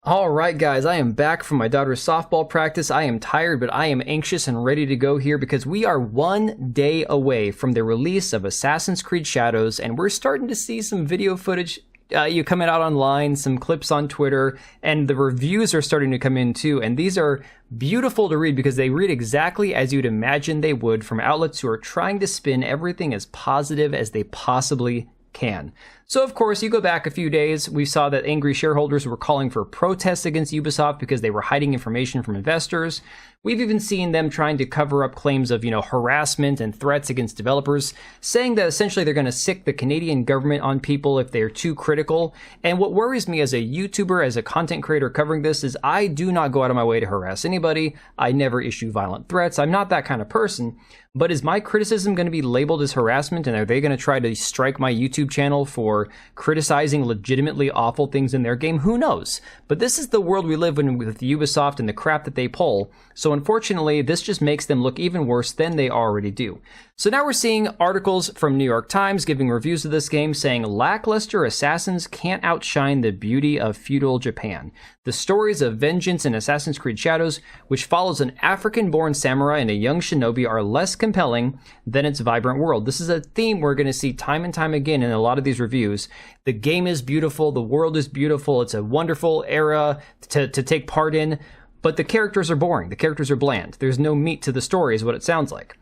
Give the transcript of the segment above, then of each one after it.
All right, guys, I am back from my daughter's softball practice. I am tired, but I am anxious and ready to go here because we are 1 day away from the release of Assassin's Creed Shadows, and we're starting to see some video footage coming out online, some clips on Twitter, and the reviews are starting to come in too. And these are beautiful to read because they read exactly as you'd imagine they would from outlets who are trying to spin everything as positive as they possibly can. So of course, you go back a few days, we saw that angry shareholders were calling for protests against Ubisoft because they were hiding information from investors. We've even seen them trying to cover up claims of, harassment and threats against developers, saying that essentially they're going to sick the Canadian government on people if they're too critical. And what worries me as a YouTuber, as a content creator covering this, is I do not go out of my way to harass anybody. I never issue violent threats. I'm not that kind of person. But is my criticism going to be labeled as harassment, and are they going to try to strike my YouTube channel for criticizing legitimately awful things in their game? Who knows? But this is the world we live in with Ubisoft and the crap that they pull. So unfortunately, this just makes them look even worse than they already do. So now we're seeing articles from New York Times giving reviews of this game saying lackluster assassins can't outshine the beauty of feudal Japan. The stories of vengeance in Assassin's Creed Shadows, which follows an African-born samurai and a young shinobi, are less compelling than its vibrant world. This is a theme we're going to see time and time again in a lot of these reviews. The game is beautiful, the world is beautiful, it's a wonderful era to take part in, but the characters are boring, the characters are bland. There's no meat to the story is what it sounds like.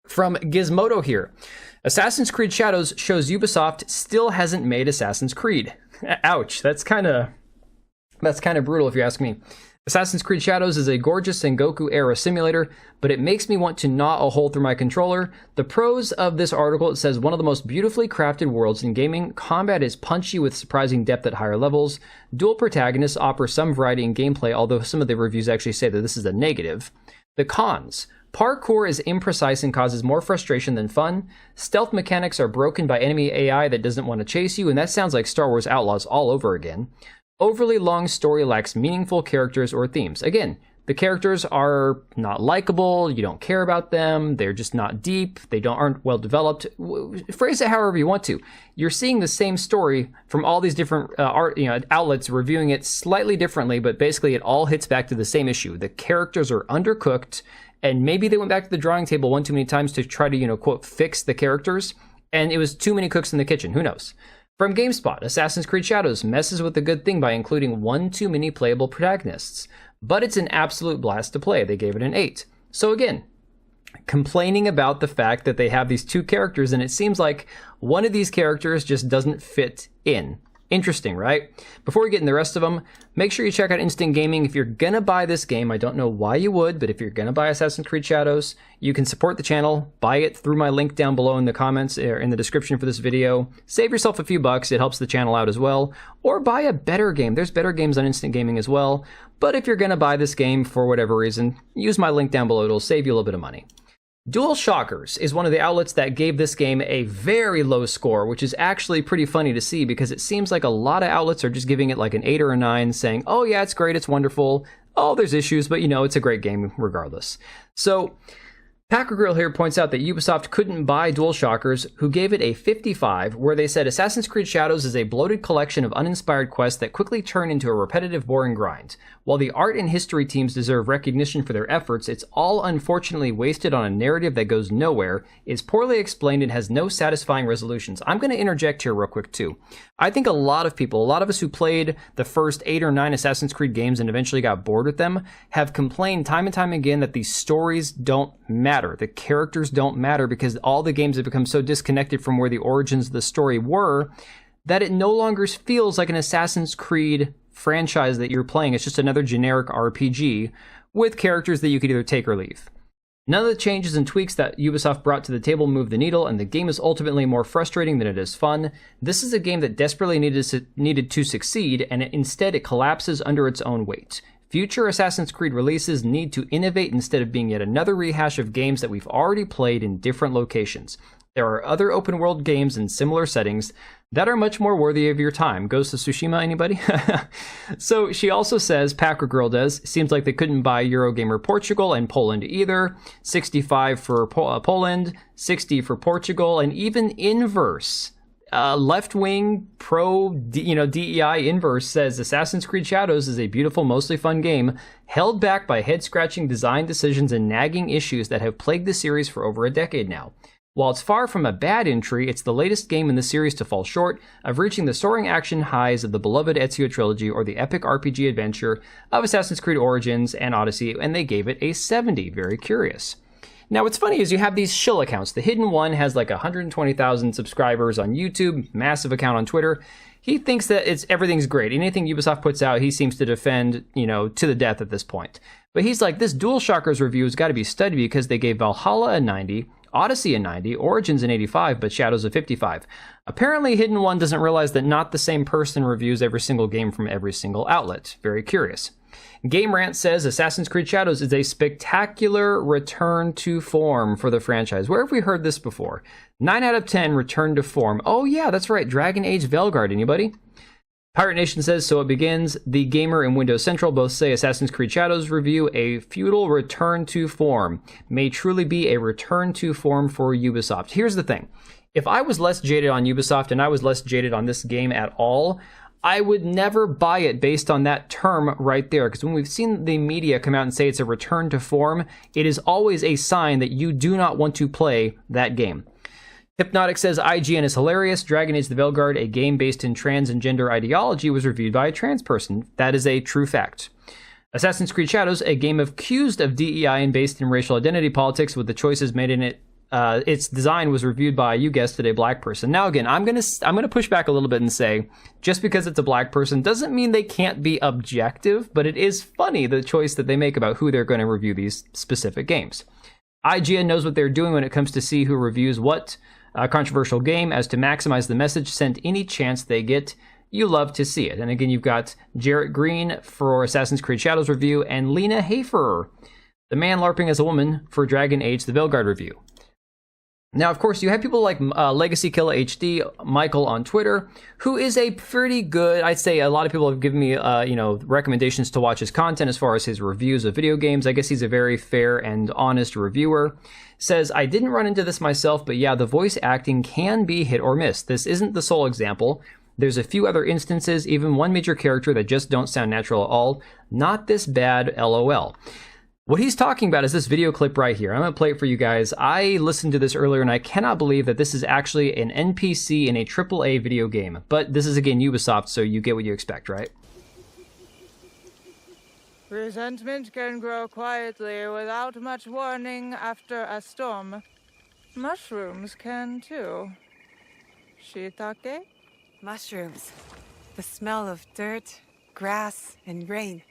From Gizmodo here, Assassin's Creed Shadows shows Ubisoft still hasn't made Assassin's Creed. Ouch, that's kind of brutal if you ask me. Assassin's Creed Shadows is a gorgeous Sengoku-era simulator, but it makes me want to gnaw a hole through my controller. The prose of this article, it says, one of the most beautifully crafted worlds in gaming. Combat is punchy with surprising depth at higher levels. Dual protagonists offer some variety in gameplay, although some of the reviews actually say that this is a negative. The cons. Parkour is imprecise and causes more frustration than fun. Stealth mechanics are broken by enemy AI that doesn't want to chase you, and that sounds like Star Wars Outlaws all over again. Overly long story lacks meaningful characters or themes. Again, the characters are not likable, you don't care about them, they're just not deep, aren't well developed. Phrase it however you want to. You're seeing the same story from all these different outlets reviewing it slightly differently, but basically it all hits back to the same issue. The characters are undercooked, and maybe they went back to the drawing table one too many times to try to, quote, fix the characters, and it was too many cooks in the kitchen. Who knows? From GameSpot, Assassin's Creed Shadows messes with the good thing by including one too many playable protagonists, but it's an absolute blast to play. They gave it an 8. So again, complaining about the fact that they have these two characters, and it seems like one of these characters just doesn't fit in. Interesting, right? Before we get in the rest of them, make sure you check out Instant Gaming. If you're gonna buy this game, I don't know why you would, but if you're gonna buy Assassin's Creed Shadows, you can support the channel, buy it through my link down below in the comments, or in the description for this video. Save yourself a few bucks, it helps the channel out as well. Or buy a better game. There's better games on Instant Gaming as well. But if you're gonna buy this game for whatever reason, use my link down below, it'll save you a little bit of money. Dual Shockers is one of the outlets that gave this game a very low score, which is actually pretty funny to see because it seems like a lot of outlets are just giving it like an 8 or a 9, saying, oh yeah, it's great, it's wonderful, oh, there's issues, but it's a great game regardless. So, Packer Grill here points out that Ubisoft couldn't buy Dual Shockers, who gave it a 55, where they said Assassin's Creed Shadows is a bloated collection of uninspired quests that quickly turn into a repetitive, boring grind. While the art and history teams deserve recognition for their efforts, it's all unfortunately wasted on a narrative that goes nowhere, is poorly explained, and has no satisfying resolutions. I'm going to interject here real quick too. I think a lot of us who played the first 8 or 9 Assassin's Creed games and eventually got bored with them, have complained time and time again that these stories don't matter. The characters don't matter because all the games have become so disconnected from where the origins of the story were that it no longer feels like an Assassin's Creed franchise that you're playing. It's just another generic RPG with characters that you could either take or leave. None of the changes and tweaks that Ubisoft brought to the table move the needle, and the game is ultimately more frustrating than it is fun. This is a game that desperately needed to succeed, and instead it collapses under its own weight. Future Assassin's Creed releases need to innovate instead of being yet another rehash of games that we've already played in different locations. There are other open world games in similar settings that are much more worthy of your time. Ghost of Tsushima, anybody? So she also says, Packer Girl does, seems like they couldn't buy Eurogamer Portugal and Poland either. 65 for Poland, 60 for Portugal, and even inverse. left-wing DEI inverse says Assassin's Creed Shadows is a beautiful, mostly fun game held back by head-scratching design decisions and nagging issues that have plagued the series for over a decade now. While it's far from a bad entry, it's the latest game in the series to fall short of reaching the soaring action highs of the beloved Ezio trilogy or the epic RPG adventure of Assassin's Creed Origins and Odyssey, and they gave it a 70. Very curious. Now, what's funny is you have these shill accounts. The hidden one has like 120,000 subscribers on YouTube, massive account on Twitter. He thinks that everything's great. Anything Ubisoft puts out, he seems to defend, to the death at this point. But he's like, this DualShockers review has got to be studied because they gave Valhalla a 90, Odyssey a 90, Origins an 85, but Shadows a 55. Apparently, Hidden One doesn't realize that not the same person reviews every single game from every single outlet. Very curious. Game Rant says Assassin's Creed Shadows is a spectacular return to form for the franchise. Where have we heard this before? 9 out of 10 return to form. Oh yeah, that's right, Dragon Age Veilguard. Anybody? Pirate Nation says, so it begins. The Gamer and Windows Central both say Assassin's Creed Shadows review a feudal return to form. May truly be a return to form for Ubisoft. Here's the thing. If I was less jaded on Ubisoft and I was less jaded on this game at all, I would never buy it based on that term right there. Because when we've seen the media come out and say it's a return to form, it is always a sign that you do not want to play that game. Hypnotic says IGN is hilarious. Dragon Age the Veilguard, a game based in trans and gender ideology, was reviewed by a trans person. That is a true fact. Assassin's Creed Shadows, a game accused of DEI and based in racial identity politics with the choices made in it. Its design was reviewed by, you guessed it, a black person. Now again, I'm gonna push back a little bit and say, just because it's a black person doesn't mean they can't be objective, but it is funny the choice that they make about who they're going to review these specific games. IGN knows what they're doing when it comes to see who reviews what controversial game as to maximize the message sent any chance they get. You love to see it. And again, you've got Jarrett Green for Assassin's Creed Shadows review and Lena Hafer, the man LARPing as a woman, for Dragon Age the Veilguard review. Now, of course, you have people like Legacy Killer HD, Michael on Twitter, who is a pretty good, I'd say a lot of people have given me, recommendations to watch his content as far as his reviews of video games. I guess he's a very fair and honest reviewer. Says, I didn't run into this myself, but yeah, the voice acting can be hit or miss. This isn't the sole example. There's a few other instances, even one major character that just don't sound natural at all. Not this bad, LOL. What he's talking about is this video clip right here. I'm going to play it for you guys. I listened to this earlier and I cannot believe that this is actually an NPC in a AAA video game. But this is, again, Ubisoft, so you get what you expect, right? Resentment can grow quietly without much warning after a storm. Mushrooms can too. Shiitake? Mushrooms. The smell of dirt, grass, and rain.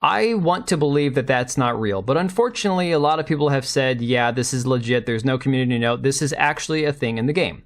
I want to believe that that's not real, but unfortunately, a lot of people have said, yeah, this is legit, there's no community note, this is actually a thing in the game.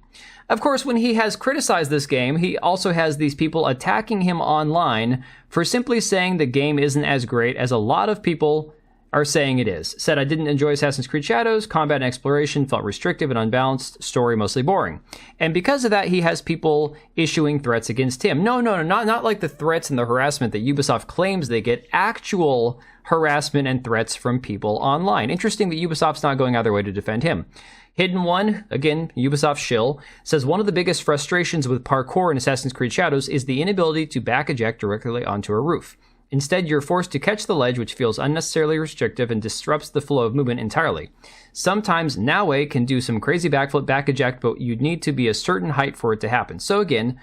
Of course, when he has criticized this game, he also has these people attacking him online for simply saying the game isn't as great as a lot of people are saying it is. Said, I didn't enjoy Assassin's Creed Shadows, combat and exploration felt restrictive and unbalanced, story mostly boring. And because of that, he has people issuing threats against him. No, not like the threats and the harassment that Ubisoft claims they get, actual harassment and threats from people online. Interesting that Ubisoft's not going either way to defend him. Hidden One, again, Ubisoft Shill, says one of the biggest frustrations with parkour in Assassin's Creed Shadows is the inability to back eject directly onto a roof. Instead, you're forced to catch the ledge, which feels unnecessarily restrictive and disrupts the flow of movement entirely. Sometimes, Naue can do some crazy backflip back eject, but you'd need to be a certain height for it to happen. So again,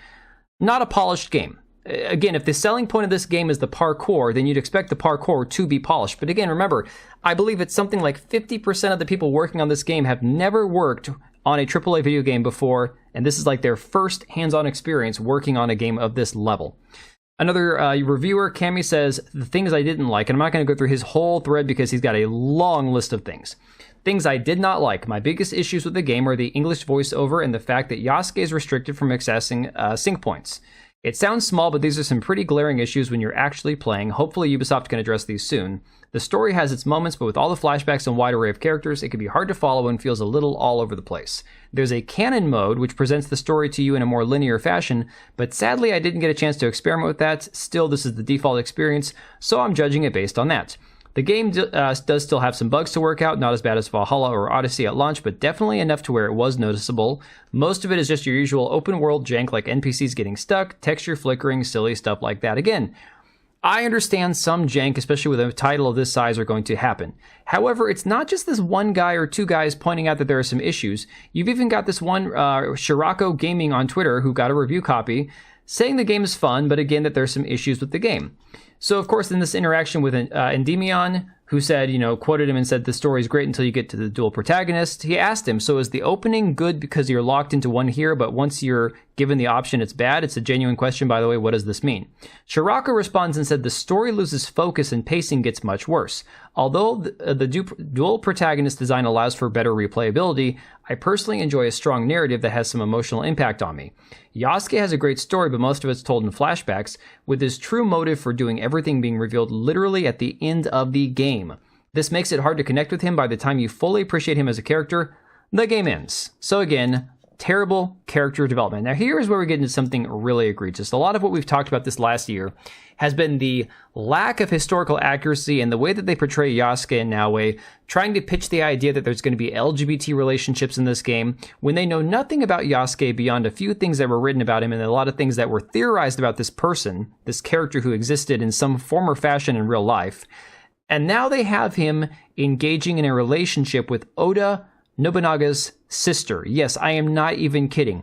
not a polished game. Again, if the selling point of this game is the parkour, then you'd expect the parkour to be polished. But again, remember, I believe it's something like 50% of the people working on this game have never worked on a AAA video game before, and this is like their first hands-on experience working on a game of this level. Another reviewer, Cami, says, the things I didn't like, and I'm not going to go through his whole thread because he's got a long list of things. Things I did not like. My biggest issues with the game are the English voiceover and the fact that Yasuke is restricted from accessing sync points. It sounds small, but these are some pretty glaring issues when you're actually playing. Hopefully Ubisoft can address these soon. The story has its moments, but with all the flashbacks and wide array of characters, it can be hard to follow and feels a little all over the place. There's a canon mode, which presents the story to you in a more linear fashion, but sadly I didn't get a chance to experiment with that. Still, this is the default experience, so I'm judging it based on that. The game does still have some bugs to work out, not as bad as Valhalla or Odyssey at launch, but definitely enough to where it was noticeable. Most of it is just your usual open world jank like NPCs getting stuck, texture flickering, silly stuff like that. Again, I understand some jank, especially with a title of this size, are going to happen. However, it's not just this one guy or two guys pointing out that there are some issues. You've even got this one, Shirako Gaming on Twitter, who got a review copy, saying the game is fun, but again, that there's some issues with the game. So, of course, in this interaction with Endymion, who said, quoted him and said, the story is great until you get to the dual protagonist, he asked him, so is the opening good because you're locked into one here, but once you're given the option, it's bad? It's a genuine question, by the way. What does this mean? Shirako responds and said, the story loses focus and pacing gets much worse. Although the dual protagonist design allows for better replayability, I personally enjoy a strong narrative that has some emotional impact on me. Yasuke has a great story, but most of it's told in flashbacks, with his true motive for doing everything being revealed literally at the end of the game. This makes it hard to connect with him. By the time you fully appreciate him as a character, the game ends. So again, terrible character development. Now here's where we get into something really egregious. A lot of what we've talked about this last year has been the lack of historical accuracy and the way that they portray Yasuke and Naoe, trying to pitch the idea that there's going to be LGBT relationships in this game when they know nothing about Yasuke beyond a few things that were written about him and a lot of things that were theorized about this person, this character who existed in some form or fashion in real life. And now they have him engaging in a relationship with Oda Nobunaga's sister. Yes, I am not even kidding.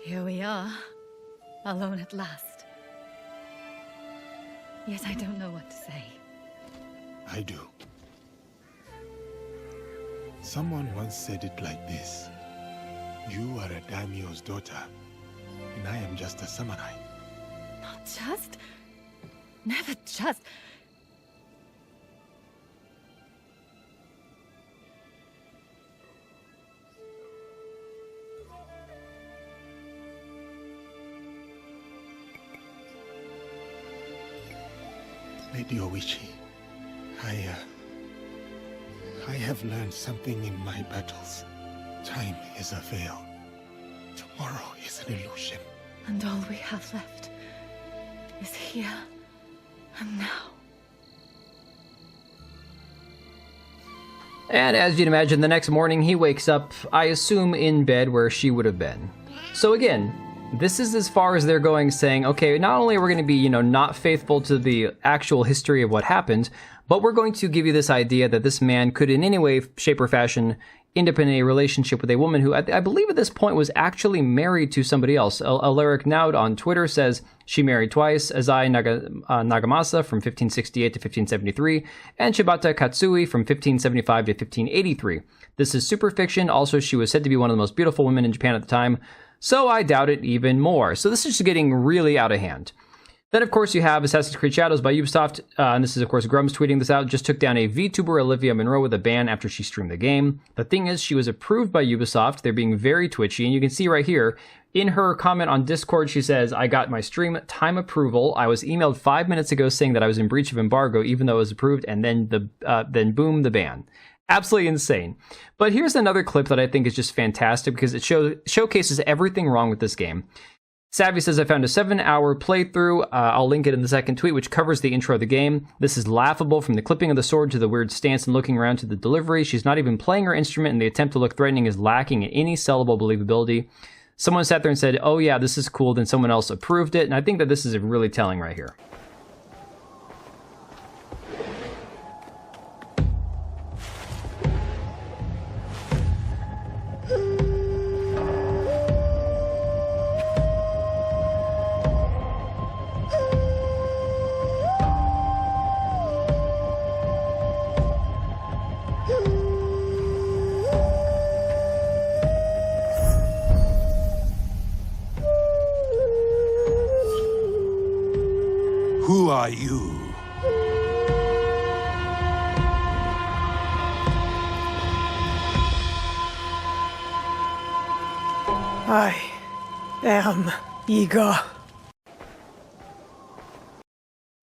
Here we are, alone at last. Yet I don't know what to say. I do. Someone once said it like this. You are a daimyo's daughter, and I am just a samurai. Not just. Never just. Lady Oichi, I have learned something in my battles. Time is a veil. Tomorrow is an illusion. And all we have left is here and now. And as you'd imagine, the next morning he wakes up, I assume in bed where she would have been. So again, this is as far as they're going, saying, okay, not only are we going to be, not faithful to the actual history of what happened, but we're going to give you this idea that this man could in any way, shape, or fashion end up in a relationship with a woman who I believe at this point was actually married to somebody else. Alaric Naud on Twitter says she married twice, Azai Nagamasa from 1568 to 1573, and Shibata Katsui from 1575 to 1583. This is super fiction. Also, she was said to be one of the most beautiful women in Japan at the time, so I doubt it even more. So this is just getting really out of hand. Then, of course, you have Assassin's Creed Shadows by Ubisoft, and this is, of course, Grum's tweeting this out, just took down a VTuber Olivia Monroe with a ban after she streamed the game. The thing is, she was approved by Ubisoft. They're being very twitchy, and you can see right here, in her comment on Discord, she says, I got my stream time approval. I was emailed 5 minutes ago saying that I was in breach of embargo, even though it was approved, and then boom, the ban. Absolutely insane. But here's another clip that I think is just fantastic because it showcases everything wrong with this game. Savvy says, I found a 7-hour playthrough, I'll link it in the second tweet, which covers the intro of the game. This is laughable, from the clipping of the sword to the weird stance and looking around to the delivery. She's not even playing her instrument, and the attempt to look threatening is lacking in any sellable believability. Someone sat there and said, oh yeah, this is cool, then someone else approved it, and I think that this is really telling right here. Who are you? I am Iga.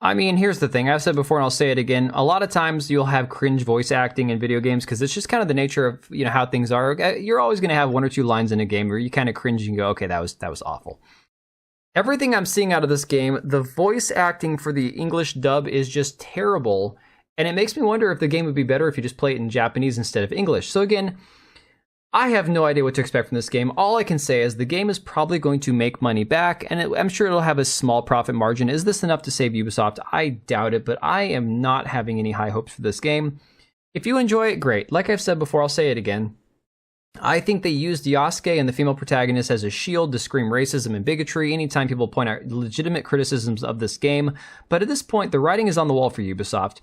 I mean, here's the thing. I've said before and I'll say it again. A lot of times you'll have cringe voice acting in video games because it's just kind of the nature of, you know, how things are. You're always going to have one or two lines in a game where you kind of cringe and go, okay, that was awful. Everything I'm seeing out of this game, the voice acting for the English dub is just terrible. And it makes me wonder if the game would be better if you just play it in Japanese instead of English. So again, I have no idea what to expect from this game. All I can say is the game is probably going to make money back, and I'm sure it'll have a small profit margin. Is this enough to save Ubisoft? I doubt it, but I am not having any high hopes for this game. If you enjoy it, great. Like I've said before, I'll say it again. I think they used Yasuke and the female protagonist as a shield to scream racism and bigotry anytime people point out legitimate criticisms of this game. But at this point, the writing is on the wall for Ubisoft.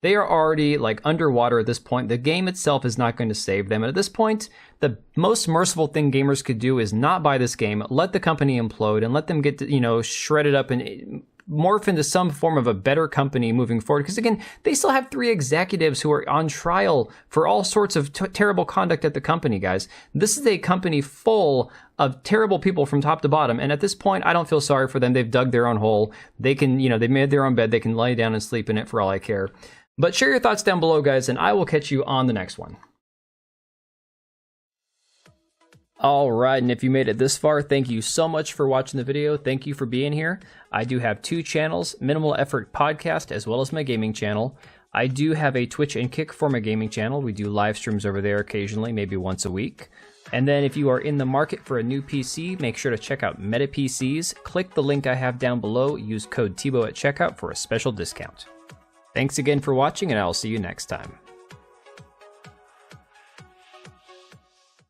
They are already like underwater at this point. The game itself is not going to save them. And at this point, the most merciful thing gamers could do is not buy this game, let the company implode, and let them get, shredded up and morph into some form of a better company moving forward. Because again, they still have 3 executives who are on trial for all sorts of terrible conduct at the company, guys. This is a company full of terrible people from top to bottom. And at this point, I don't feel sorry for them. They've dug their own hole. They can, they've made their own bed. They can lay down and sleep in it for all I care. But share your thoughts down below, guys, and I will catch you on the next one. Alright, and if you made it this far, thank you so much for watching the video. Thank you for being here. I do have 2 channels, Minimal Effort Podcast, as well as my gaming channel. I do have a Twitch and Kick for my gaming channel. We do live streams over there occasionally, maybe once a week. And then if you are in the market for a new PC, make sure to check out Meta PCs. Click the link I have down below. Use code TBO at checkout for a special discount. Thanks again for watching, and I'll see you next time.